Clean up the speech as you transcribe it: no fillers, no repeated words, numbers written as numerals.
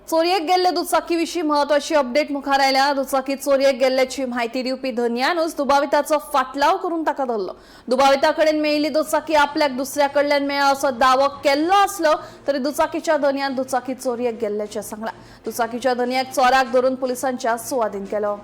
चोरयेक गेल्ले दुचाकी विशीं महत्वाची अपडेट मुखार आयल्या। दुचाकी चोरयेक गेल्ल्याची म्हायती दिवपी धन्यानूच दुबाविताचो फाटलाव करून ताका धरलो। दुबाविता कडेन मेळिल्ली दुचाकी आपल्याक दुसऱ्या कडल्यान मेळ्ळा असो दावो केल्लो आसलो तरी दुचाकीच्या धन्यान दुचाकी चोरयेक गेल्ल्याचें सांगलां। दुचाकीच्या धन्याक चोराक धरून पुलिसांच्या सुवादीन केलो।